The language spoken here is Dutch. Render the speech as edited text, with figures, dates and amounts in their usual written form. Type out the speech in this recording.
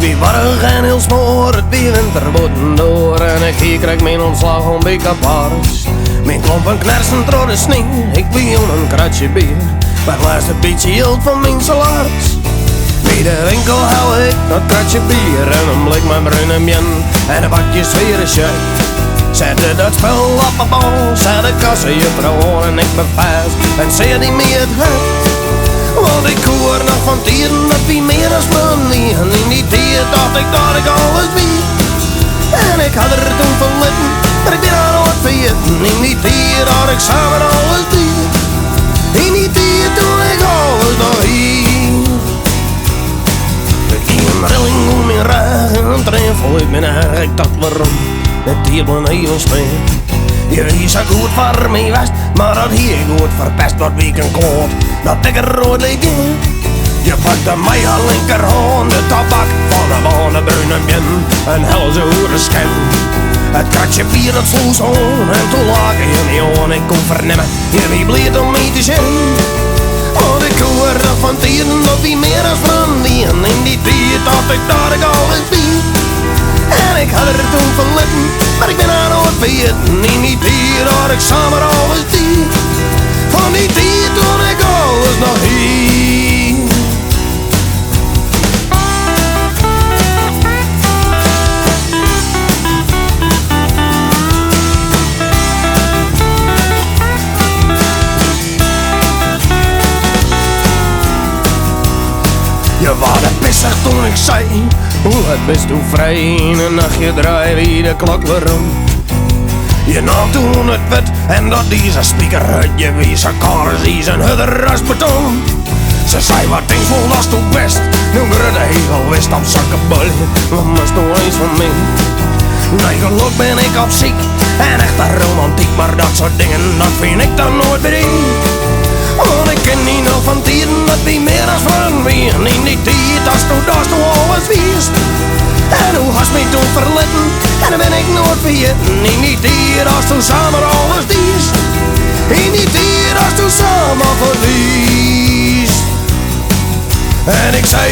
Wie warrig en heel smoor, het wie winterboten door. En ik krijg mijn ontslag om beetje paars. Mijn klompen knersen door de sneeuw, ik wie een kratje bier. Maar laatst een beetje hield van mijn salaris. Bij de winkel hou ik dat kratje bier en een blik met bruine mien en een bakje sfeerische. Zette dat spel op mijn bal, zet de kassenjuffrouw en ik ben vast en zei die mee het hart. Want ik hoor nog van tieren dat wie meer als mijn en in die tijd dacht ik dat ik alles wie. En ik had er toen van litten, maar ik ben aan nooit vergeten. In die tijd had ik samen alles die. In die tijd toen ik alles nog hier. Ik ging een rilling om mijn rug en een trein vol uit mijn haar. Ik dacht waarom, het hier bleef even springen. Je is zo goed voor mij west, maar dat hier goed verpest wat weekend kloot. Dat dikke rood leek in. Je pakte mij aan linkerhand, de tabak van de baan, de bruine mien en hel zo de skin. Het kratje bier dat sloeg zo en toen lag je niet aan, ik kon vernemen, je wie bleef om mij te zien. Want ik hoor nog van tieren dat wie meer als van die en in die tijd dacht ik dat ik alles wie. En ik had er toen van litten, maar ik ben aan nooit vergeten. In die tijd had ik samen alles die. Van die tijd toen ik alles nog hier. Je was pissig toen ik zei, hoe het best hoe vrij. In een nachtje draai wie de klok weer om. Je nam toen het wet en dat deze speaker uit je wie zijn kars is en hudder als beton. Ze zei wat ding vol was toen best, nu grudde hegel wist op zakkenbol. Wat was nou eens van mij? Nee, geluk ben ik op ziek en echt een romantiek, maar dat soort dingen dat vind ik dan nooit bij. Want ik ken niet nog van tieren dat wie meer als van wie. En in die tijd als toen alles wist. En hoe was mij toen verlitten en dan ben ik nooit vergeten. In die tijd als toen samen alles dies. In die tijd als toen samen verlies. En ik zei